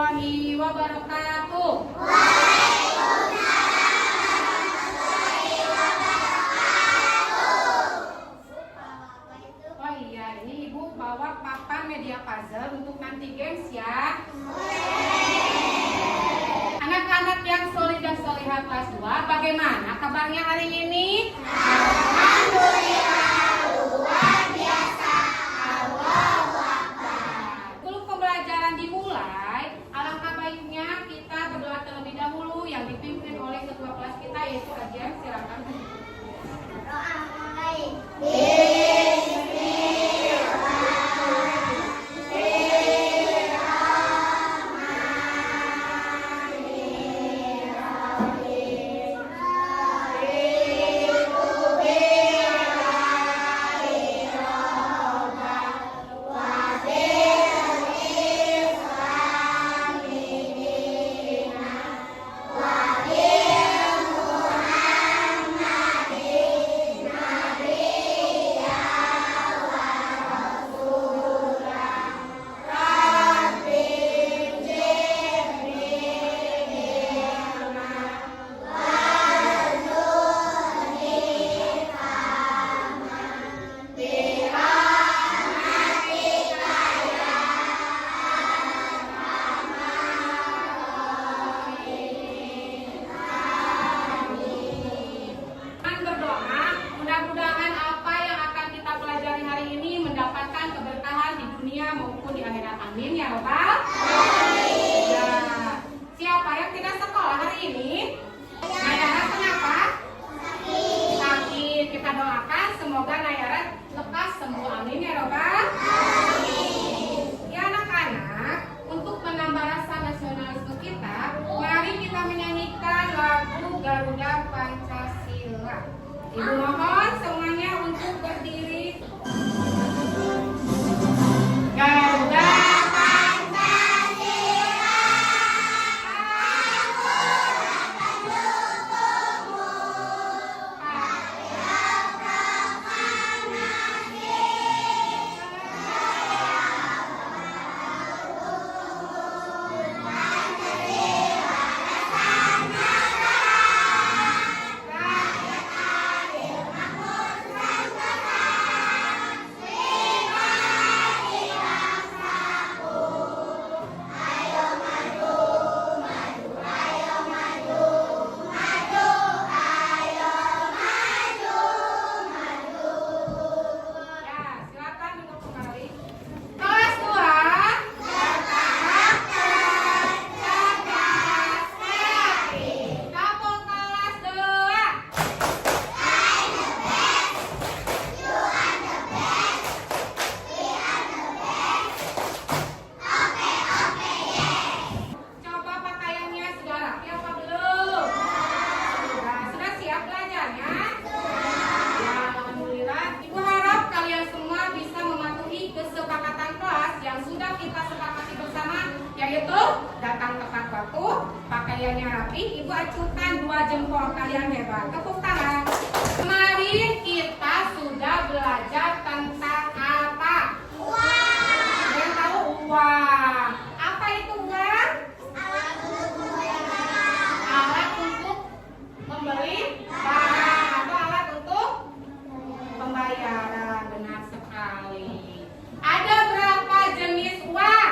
warahmatullahi wabarakatuh. Oh iya, ini Ibu bawa papan media puzzle untuk nanti games ya. Anak-anak yang solid dan solihah kelas 2, bagaimana kabarnya hari ini? Alhamdulillah, luar biasa. Allahu Akbar. Sebelum pembelajaran dimulai, alangkah baiknya kita berdoa terlebih dahulu yang dipimpin oleh ketua kelas kita yaitu Ajian. Silakan. Doa mulai. Maupun di akhirat, amin ya Rabbal. Ya. Siapa yang tidak sekolah hari ini? Nayara kenapa? Sakit. Kita doakan semoga Nayara lekas sembuh, amin ya Rabbal. Ya anak-anak, untuk menambah rasa nasionalisme kita, mari kita menyanyikan lagu Garuda Pancasila. Ibu mohon semuanya untuk berdiri. Garuda Pancasila, aku akan mendukungmu. Ayo kemana kita? Yaitu datang tepat waktu, pakaiannya rapi. Ibu acukan 2 jempol, kalian hebat. Tepuk tangan. Kemarin kita sudah belajar tentang apa? Uang. Ada yang tahu uang? Apa itu uang? Alat untuk membeli barang atau alat untuk pembayaran. Benar sekali. Ada berapa jenis uang?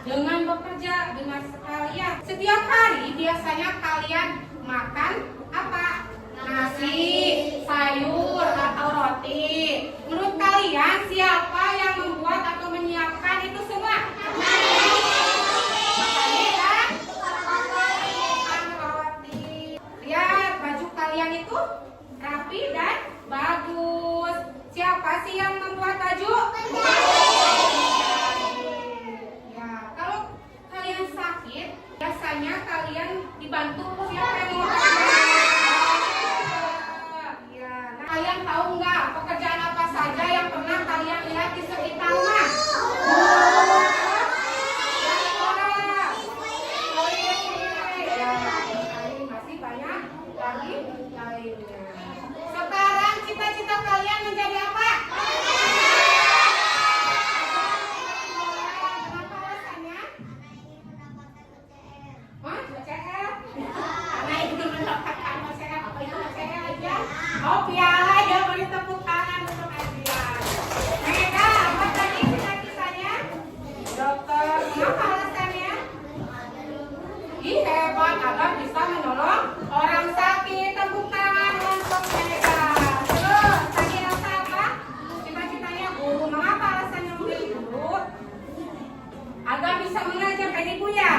Dengan bekerja, benar sekali ya. Setiap hari biasanya kalian makan apa? Nasi, sayur, atau roti. Menurut kalian siapa yang membuat atau menyiapkan itu semua? Roti. Lihat baju kalian itu rapi dan bagus. Siapa sih yang membuat baju? Sakit, biasanya kalian dibantu siapa yang mau ya. Nah, kalian tahu nggak pekerjaan apa saja yang pernah kalian lihat di sekitar rumah? Ya, piala ya, beri tepuk tangan untuk Adrian. Mega, apa tadi cita-citanya? Dokter. Kenapa alasannya? Ih, hebat, agar bisa menolong orang sakit. Tepuk tangan untuk Mega. Terus, tadi Elsa apa? Cita-citanya guru. Mengapa alasannya menjadi guru? Agar bisa mengajar kan ibu ya?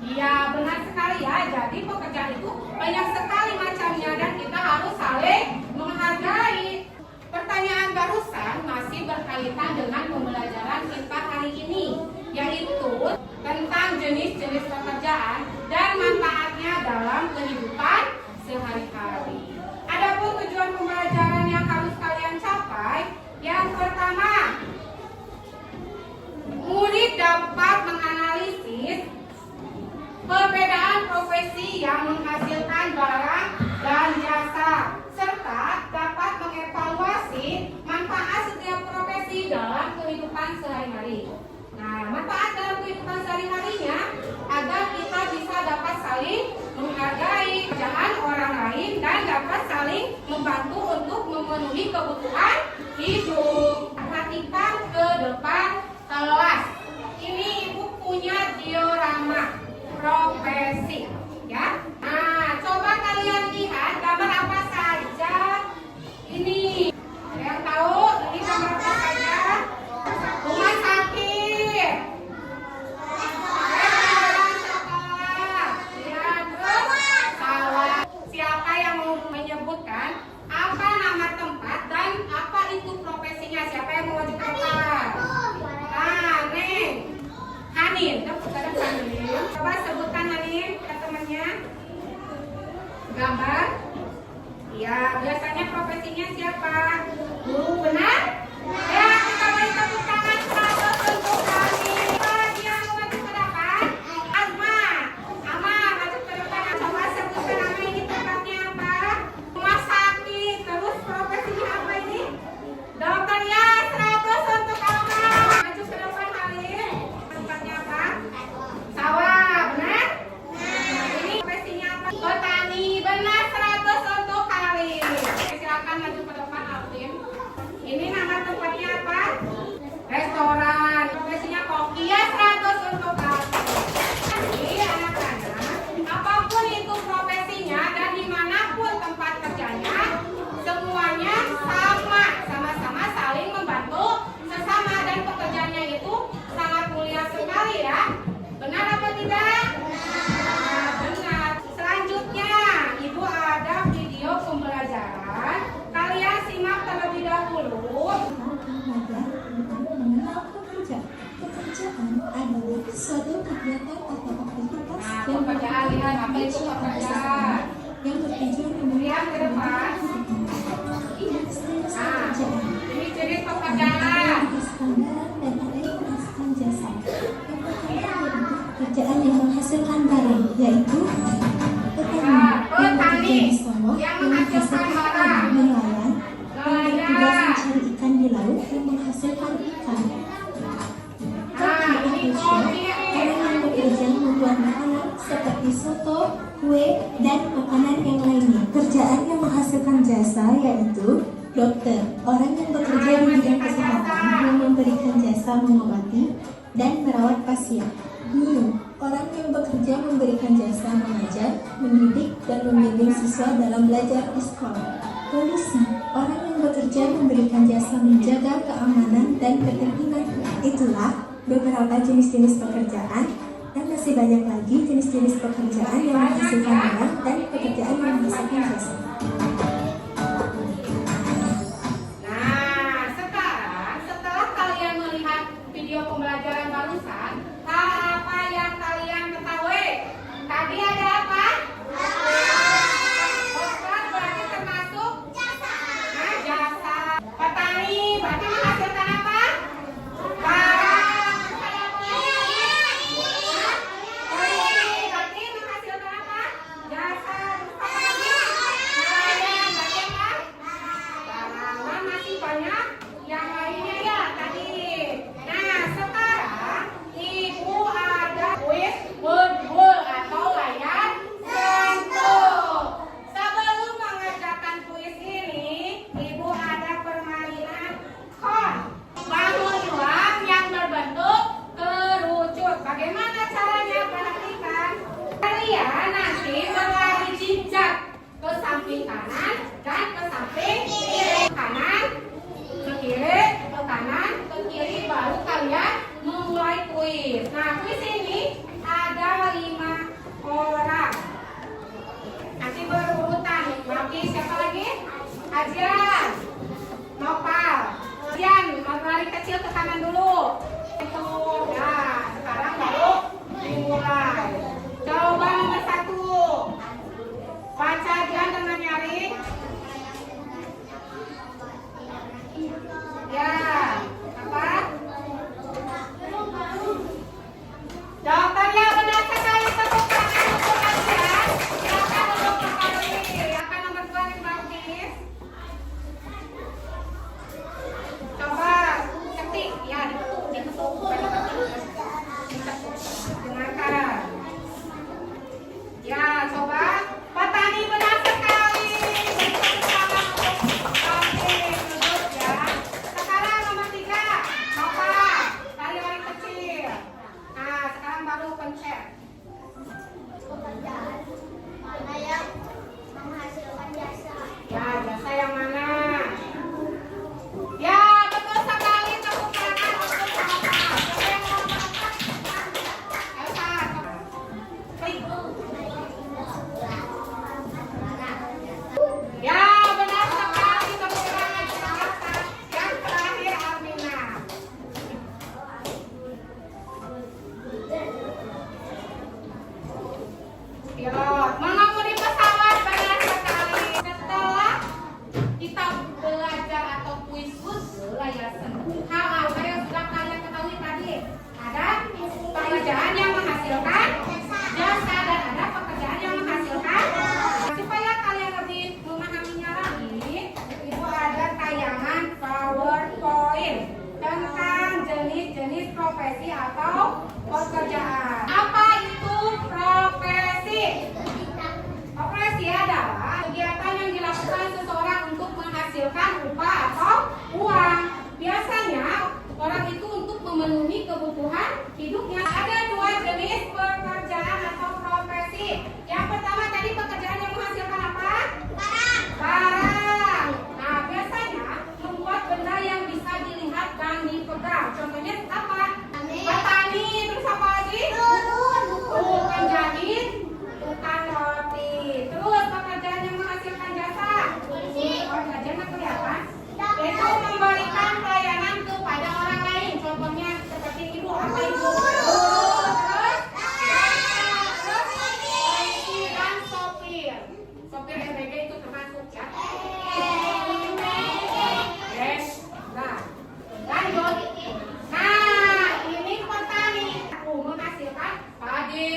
Iya, benar sekali ya. Jadi pekerjaan itu banyak sekali macamnya dan kita harus saling menghargai. Pertanyaan barusan masih berkaitan dengan pembelajaran kita hari ini, yaitu tentang jenis-jenis pekerjaan dan manfaatnya dalam kehidupan sehari-hari. Adapun tujuan pembelajaran yang harus kalian capai, yang pertama, murid dapat menganalisis perbedaan profesi yang menghasilkan barang dan jasa, serta dapat mengevaluasi manfaat setiap profesi dalam kehidupan sehari-hari. Nah, manfaat dalam kehidupan sehari-harinya agar kita bisa dapat saling menghargai pekerjaan orang lain dan dapat saling membantu untuk memenuhi kebutuhan hidup. Perhatikan ke depan kelas. Ini ibu punya diorama profesi, ya. Nah, coba kalian lihat gambar apa saja ini. Ada yang tahu ini gambar apa saja? Rumah sakit, restoran, sekolah, ya, terus sawah. Siapa yang mau menyebutkan apa nama tempat dan apa itu profesinya? Siapa yang mau maju ke depan? Nah, Neng, Hanin, Hanin. Coba sebutkan Hanin ke temannya. Gambar. Ya, biasanya profesinya siapa? Guru, benar? Ya, kita beri tepuk tangan 100 untuk Hanin. Dia mau maju ke depan. Asma, Ama, maju ke depan. Coba sebutkan nama ini tempatnya apa? Rumah sakit. Terus profesinya apa ini? Dokter, ya, 100 untuk Ama. Maju ke depan Hanin. Tempatnya apa? Sawah, benar? Nah, ini profesinya apa? Petani, benar, 100 untuk Hanin. Silakan maju ke depan Alvin. Ini nama tempatnya apa? Restoran. Profesinya koki, ya, 100 untuk Alvin. Jadi anak-anak, apapun itu profesinya dan dimanapun tempat kerjanya, semuanya sama-sama saling membantu sesama dan pekerjaannya itu sangat mulia sekali ya. Benar apa tidak? Nah, benar. Selanjutnya, ibu ada video pembelajaran. Kalian simak terlebih dahulu. Mengenal pekerja. Pekerjaan adalah suatu kegiatan atau aktivitas yang Pekerjaan, lihat apa itu pekerjaan. yang bertujuan Lihat ke depan. jenis Nah, pekerjaan. ini jenis Ada pekerjaan. yang menghasilkan barang dan ada yang menghasilkan jasa. Yang pertama yaitu pekerjaan yang menghasilkan barang, yaitu petani yang bekerja di sawah yang menghasilkan barang, nelayan yang bertugas mencari ikan di laut yang menghasilkan ikan. Nah, ini kopi. Orang yang bekerja membuat makanan seperti soto, kue, dan makanan yang lainnya. Kerjaan yang menghasilkan jasa yaitu dokter, orang yang bekerja di bidang kesehatan yang memberikan jasa mengobati dan merawat pasien. Guru, orang yang bekerja memberikan jasa mengajar, mendidik, dan membimbing siswa dalam belajar di sekolah. Polisi, orang yang bekerja memberikan jasa menjaga keamanan dan ketertiban. Itulah beberapa jenis-jenis pekerjaan dan masih banyak lagi jenis-jenis pekerjaan yang menghasilkan barang dan pekerjaan yang menghasilkan jasa. Nah, sekarang setelah kalian melihat video pembelajaran barusan, hal apa yang kalian ketahui? Tadi ada apa? Dokter berarti termasuk jasa. Nah, jasa. Petani berarti menghasilkan apa? Barang. Polisi berarti menghasilkan apa? Jasa. Apa lagi? dari kecil ke kanan dulu. Itu. Nah, sekarang baru dimulai. Coba nomor 1. Baca dia dengan nyaring. Ya, apa? Dokternya benar sekali, tepuk tangan untuk kalian. Silakan untuk kembali. Akan nomor 2 nih Mbak Unis. Coba ketik, ya diketuk, bukan diketuk. Dengarkan. Ya, coba. Petani benar sekali. Oke, duduk ya. Sekarang nomor 3. Bapak, lari-lari kecil. Nah, sekarang baru pencet. Pekerjaan mana yang menghasilkan jasa? Ya, jasa yang mana? Ya, betul sekali. Tepuk tangan untuk Bapak. Siapa yang mau mengatakan? Elsa, klik. Ya, benar sekali. Tepuk tangan jasa. Yang terakhir Almina. Ya, mengemudi pesawat benar sekali. Setelah kita belajar atau kuis lah ya, hal apa yang sudah kalian ketahui tadi? Ada pekerjaan yang menghasilkan jasa dan ada pekerjaan yang menghasilkan. Supaya kalian lebih memahaminya lagi, Ibu ada tayangan PowerPoint tentang jenis-jenis profesi atau pekerjaan. Apa itu profesi? Profesi adalah kegiatan yang dilakukan seseorang untuk menghasilkan upah atau uang. Biasanya orang itu untuk memenuhi kebutuhan hidupnya. Ada 2 jenis pekerjaan atau profesi. Yang pertama tadi pekerjaan yang menghasilkan apa? Barang. Nah, biasanya membuat benda yang bisa dilihat dan dipegang. Contohnya apa? Petani. Terus apa lagi? Tukang jahit, tukang roti. Terus pekerjaan yang menghasilkan jasa. Oh, jadinya kelihatan. Itu memberikan pelayanan kepada orang lain. Contohnya seperti ibu, apa ibu? Terus polisi dan sopir. Sopir MBG itu termasuk ya. Yes. Nah, lanjut. Nah, ini petani. Menghasilkan padi,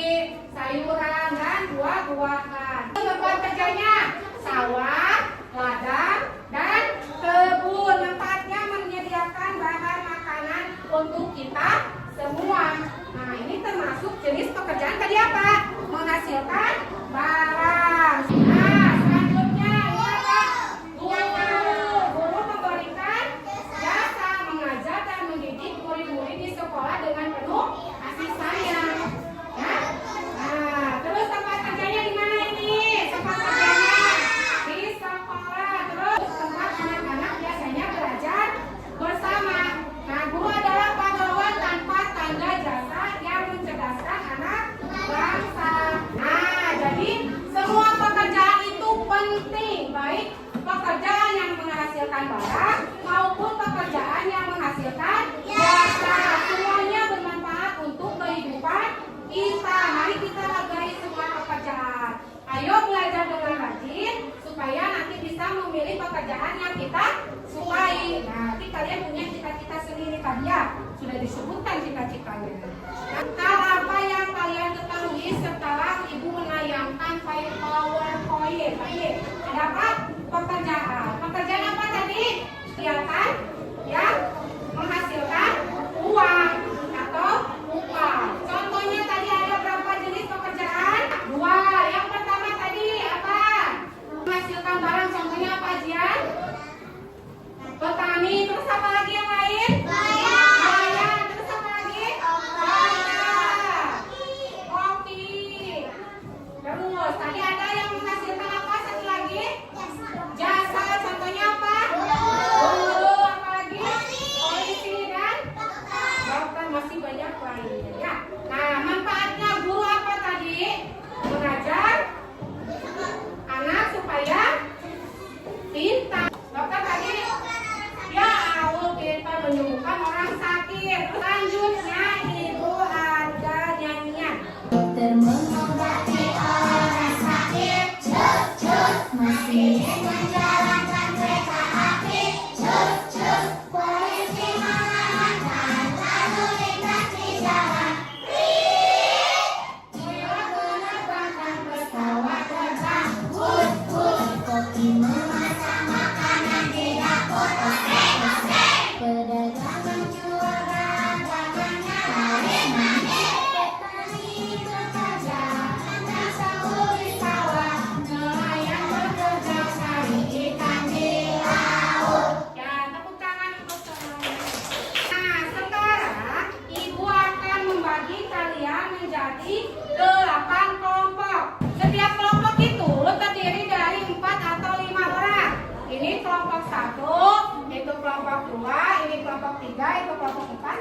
sayuran, dan buah-buahan. Tempat kerjanya sawah, ladang, dan kebun. Tempatnya menyediakan bahan makanan untuk kita semua. Nah, ini termasuk jenis pekerjaan tadi apa? Menghasilkan barang. Nah, selanjutnya ini apa? Guru. Guru memberikan jasa mengajar dan mendidik murid-murid di sekolah dengan penuh kasih sayang. Ya? Nah, terus tempat kerjanya di mana ini? Tempat kerjanya di sekolah. Terus tempat anak-anak biasanya belajar bersama. Nah, guru adalah pahlawan tanpa tanda jasa yang mencerdaskan anak bangsa. Nah, jadi semua pekerjaan itu penting, baik pekerjaan yang menghasilkan barang maupun pekerjaan yang menghasilkan jasa. Semuanya bermanfaat untuk kehidupan kita. Mari kita hargai semua pekerjaan. Ayo belajar dengan rajin supaya nanti bisa memilih pekerjaan yang kita sukai. Nah, nanti kalian punya cita-cita sendiri tadi ya. Sudah disebutkan cita-citanya. Hal apa yang kalian ketahui setelah Ibu menayangkan file PowerPoint tadi? Ada apa? Pekerjaan. Pekerjaan apa tadi? Kegiatan yang menghasilkan uang atau upah. Contohnya tadi ada berapa jenis pekerjaan? 2. Yang pertama tadi apa? Menghasilkan barang. Contohnya apa, Jian?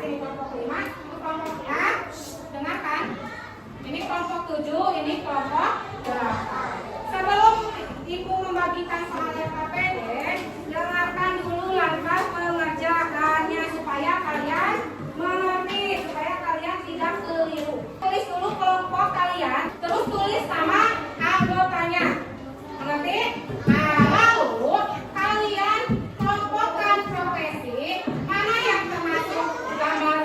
ini kelompok 5, itu kelompoknya. Dengarkan. Ini kelompok 7, ini kelompok 8. Sebelum Ibu membagikan soal LKPD, dengarkan dulu langkah pengerjaannya supaya kalian mengerti, supaya kalian tidak keliru. Tulis dulu kelompok kalian, terus tulis nama anggotanya. Mengerti? Nah, lalu kalian kelompokkan profesi mana yang termasuk gambar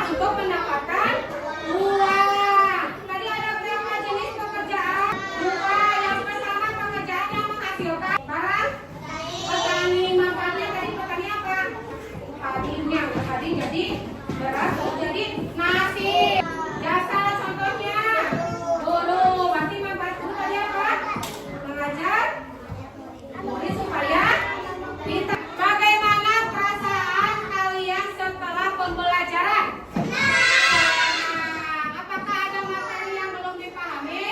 untuk mendapatkan uang. Tadi ada berapa jenis pekerjaan? Dua. Yang pertama pekerjaan yang menghasilkan barang. Petani, manfaatnya tadi petani apa? Padinya, padi jadi beras, jadi nasi. Jasa contohnya guru, berarti manfaat guru tadi apa? Mengajar murid supaya kita. Bagaimana perasaan kalian setelah pembelajaran? Apakah ada materi yang belum dipahami?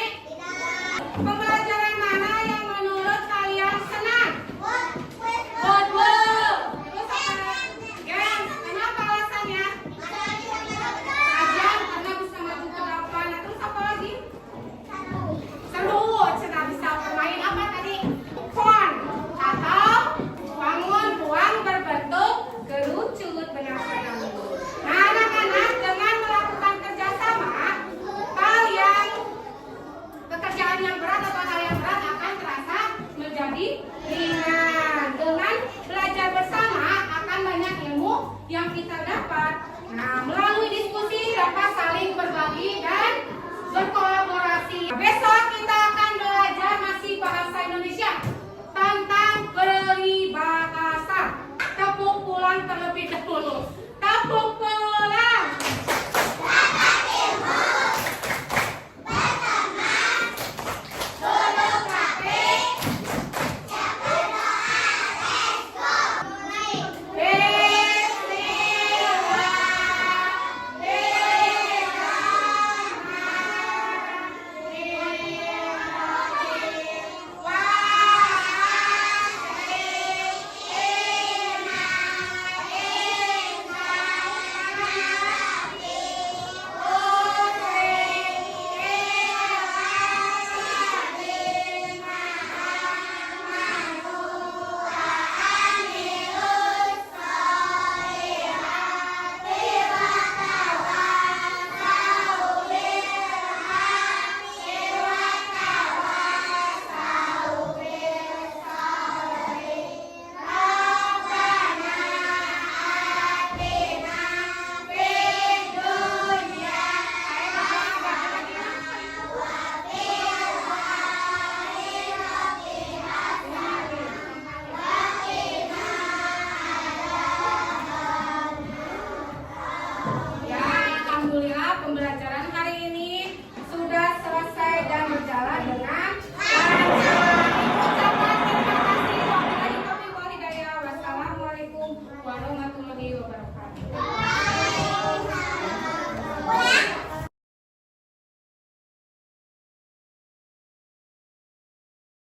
Pembelajaran mana yang menurut kalian senang? Football. Terus apa? Games. Kenapa alasannya? Ajar karena bisa maju ke depan. Terus apa lagi? Seru. Cina bisa bermain apa tadi? Fun. Atau bangun uang berbentuk kerucut. Benar sekali. Nah, anak-anak, dengan melakukan kerjasama, kalian pekerjaan yang berat atau hal yang berat akan terasa menjadi ringan. Dengan belajar bersama akan banyak ilmu yang kita dapat. Nah, melalui diskusi dapat saling berbagi dan berkolaborasi. Besok